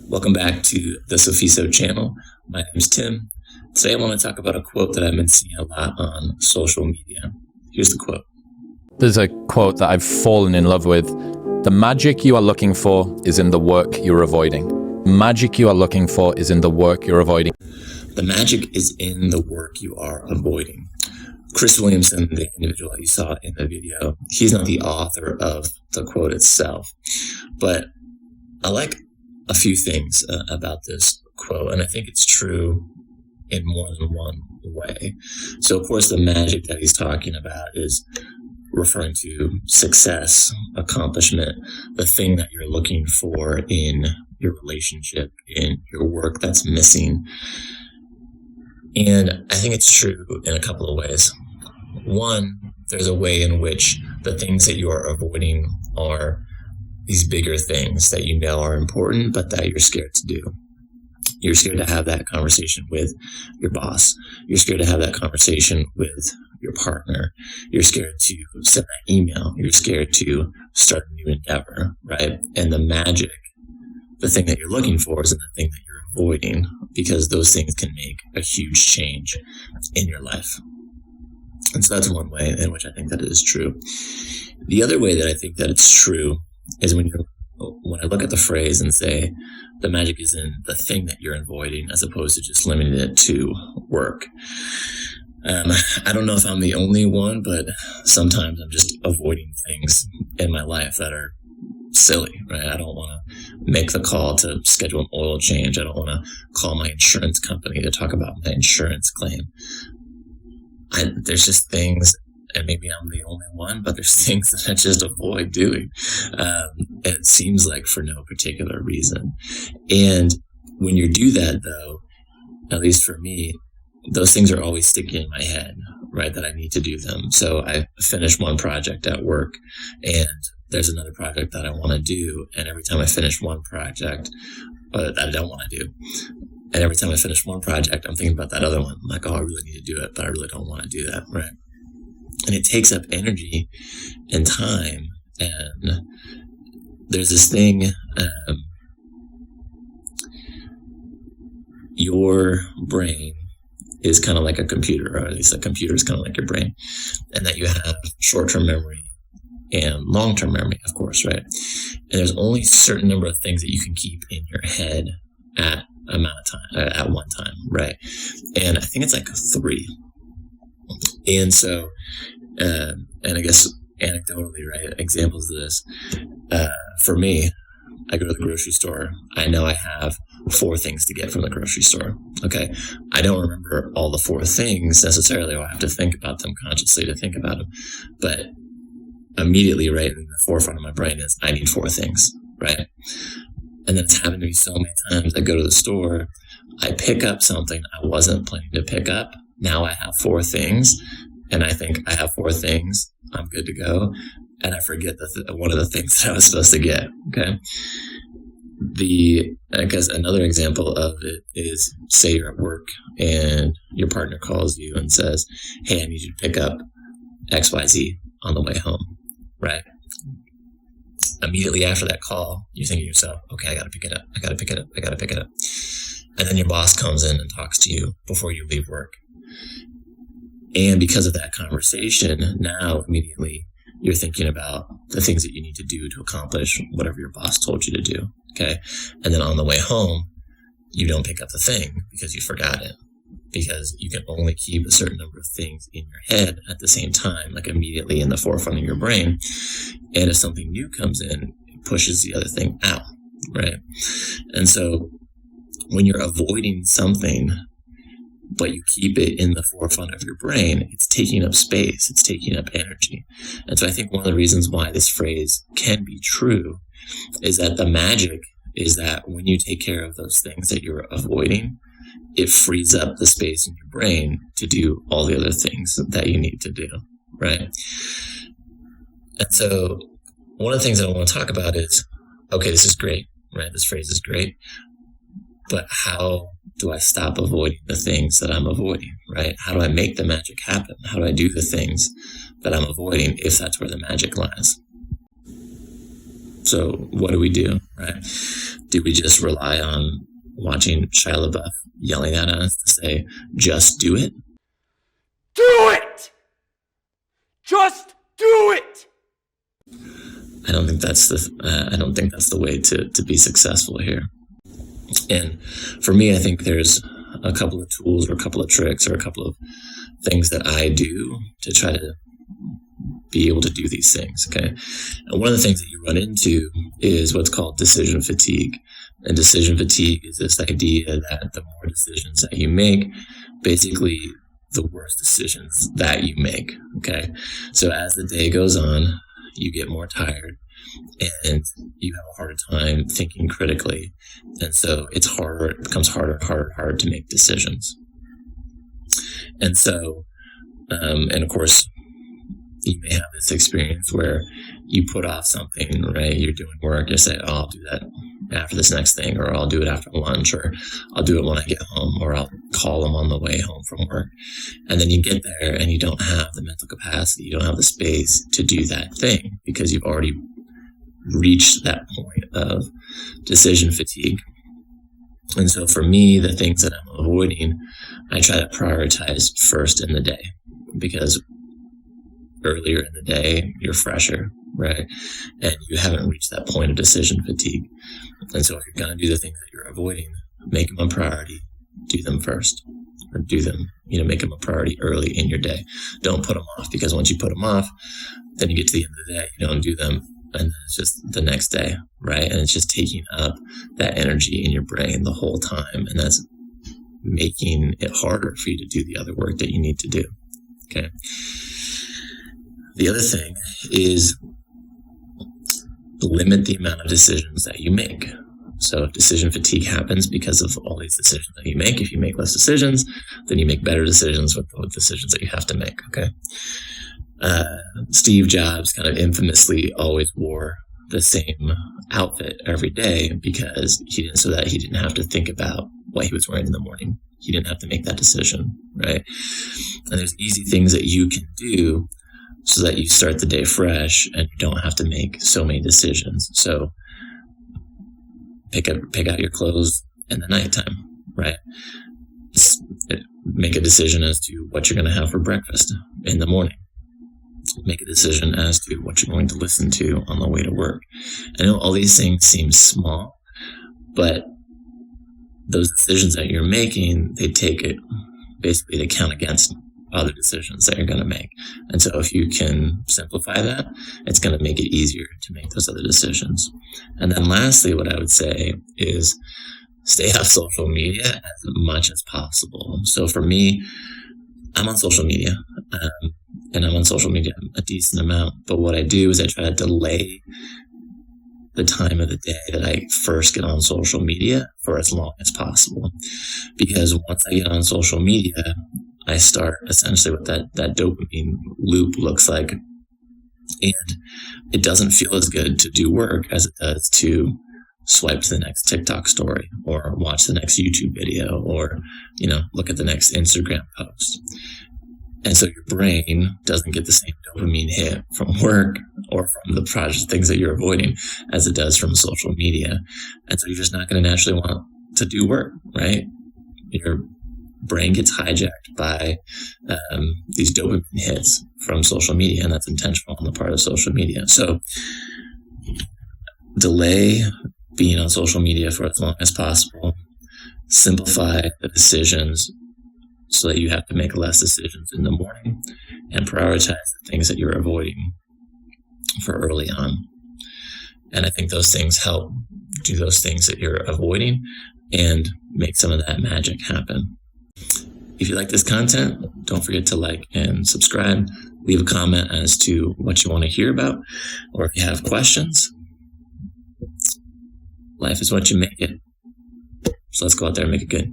Welcome back to the Sophiso channel. My name is Tim. Today I want to talk about a quote that I've been seeing a lot on social media. Here's the quote. There's a quote that I've fallen in love with. The magic you are looking for is in the work you're avoiding. Magic you are looking for is in the work you're avoiding. The magic is in the work you are avoiding. Chris Williamson, the individual you saw in the video, he's not the author of the quote itself, but I like a few things about this quote, and I think it's true in more than one way. So, of course, the magic that he's talking about is referring to success, accomplishment, the thing that you're looking for in your relationship, in your work that's missing. And I think it's true in a couple of ways. One, there's a way in which the things that you are avoiding are these bigger things that you know are important, but that you're scared to do. You're scared to have that conversation with your boss. You're scared to have that conversation with your partner. You're scared to send that email. You're scared to start a new endeavor, right? And the magic, the thing that you're looking for is in the thing that you're avoiding, because those things can make a huge change in your life. And so that's one way in which I think that it is true. The other way that I think that it's true is when I look at the phrase and say the magic is in the thing that you're avoiding, as opposed to just limiting it to work. I don't know if I'm the only one, but sometimes I'm just avoiding things in my life that are silly, right? I don't want to make the call to schedule an oil change. I don't want to call my insurance company to talk about my insurance claim. There's just things, and maybe I'm the only one, but there's things that I just avoid doing. It seems like for no particular reason. And when you do that, though, at least for me, those things are always sticking in my head, right, that I need to do them. So I finish one project at work, and there's another project that I want to do. And every time I finish one project that I don't want to do, and every time I finish one project, I'm thinking about that other one. I'm like, oh, I really need to do it, but I really don't want to do that, right? And it takes up energy and time. And there's this thing, your brain is kind of like a computer, or at least a computer is kind of like your brain, and that you have short-term memory and long-term memory, of course, right? And there's only a certain number of things that you can keep in your head at one time, right? And I think it's like 3. And so, and I guess anecdotally, right, examples of this, for me, I go to the grocery store. I know I have 4 things to get from the grocery store. Okay. I don't remember all the 4 things necessarily. I have to think about them consciously to think about them. But immediately, right, in the forefront of my brain is I need 4 things, right? And then it's happened to me so many times. I go to the store, I pick up something I wasn't planning to pick up. Now I have 4 things, and I think I have 4 things. I'm good to go. And I forget one of the things that I was supposed to get. Okay. I guess another example of it is, say you're at work and your partner calls you and says, hey, I need you to pick up XYZ on the way home, right? Immediately after that call, you're thinking to yourself, okay, I got to pick it up. I got to pick it up. I got to pick it up. And then your boss comes in and talks to you before you leave work. And because of that conversation, now immediately you're thinking about the things that you need to do to accomplish whatever your boss told you to do. Okay. And then on the way home, you don't pick up the thing because you forgot it, because you can only keep a certain number of things in your head at the same time, like immediately in the forefront of your brain. And if something new comes in, it pushes the other thing out. Right. And so when you're avoiding something, but you keep it in the forefront of your brain, it's taking up space, it's taking up energy. And so I think one of the reasons why this phrase can be true is that the magic is that when you take care of those things that you're avoiding, it frees up the space in your brain to do all the other things that you need to do, right? And so one of the things that I want to talk about is, okay, this is great, right? This phrase is great, but how do I stop avoiding the things that I'm avoiding, right? How do I make the magic happen? How do I do the things that I'm avoiding if that's where the magic lies? So what do we do, right? Do we just rely on watching Shia LaBeouf yelling at us to say, just do it? Do it! Just do it! I don't think that's the way to be successful here. And for me, I think there's a couple of tools or a couple of tricks or a couple of things that I do to try to be able to do these things. Okay. And one of the things that you run into is what's called decision fatigue. And decision fatigue is this idea that the more decisions that you make, basically the worse decisions that you make. Okay. So as the day goes on, you get more tired and you have a harder time thinking critically. And so it becomes harder and harder to make decisions. And so, and of course, you may have this experience where you put off something, right? You're doing work, you say, oh, I'll do that after this next thing, or I'll do it after lunch, or I'll do it when I get home, or I'll call them on the way home from work. And then you get there and you don't have the mental capacity, you don't have the space to do that thing because you've already reached that point of decision fatigue. And so for me, the things that I'm avoiding, I try to prioritize first in the day, because earlier in the day, you're fresher, right? And you haven't reached that point of decision fatigue. And so if you're going to do the things that you're avoiding, make them a priority, do them first, or do them, make them a priority early in your day. Don't put them off, because once you put them off, then you get to the end of the day, you don't do them, and then it's just the next day, right? And it's just taking up that energy in your brain the whole time, and that's making it harder for you to do the other work that you need to do, okay? The other thing is limit the amount of decisions that you make. So if decision fatigue happens because of all these decisions that you make, if you make less decisions, then you make better decisions with the decisions that you have to make, okay? Steve Jobs kind of infamously always wore the same outfit every day because he didn't have to think about what he was wearing in the morning. He didn't have to make that decision, right? And there's easy things that you can do so that you start the day fresh and you don't have to make so many decisions. So pick out your clothes in the nighttime, right? Make a decision as to what you're going to have for breakfast in the morning. Make a decision as to what you're going to listen to on the way to work. I know all these things seem small, but those decisions that you're making, they count against other decisions that you're going to make. And so if you can simplify that, it's going to make it easier to make those other decisions. And then lastly, what I would say is stay off social media as much as possible. So for me, I'm on social media, and I'm on social media a decent amount. But what I do is I try to delay the time of the day that I first get on social media for as long as possible. Because once I get on social media, I start essentially what that dopamine loop looks like. And it doesn't feel as good to do work as it does to swipe to the next TikTok story or watch the next YouTube video or, look at the next Instagram post. And so your brain doesn't get the same dopamine hit from work or from the project things that you're avoiding as it does from social media. And so you're just not going to naturally want to do work, right? Your brain gets hijacked by these dopamine hits from social media, and that's intentional on the part of social media. So delay being on social media for as long as possible. Simplify the decisions so that you have to make less decisions in the morning, and prioritize the things that you're avoiding for early on. And I think those things help do those things that you're avoiding and make some of that magic happen. If you like this content, don't forget to like and subscribe. Leave a comment as to what you want to hear about, or if you have questions. Life is what you make it. So let's go out there and make it good.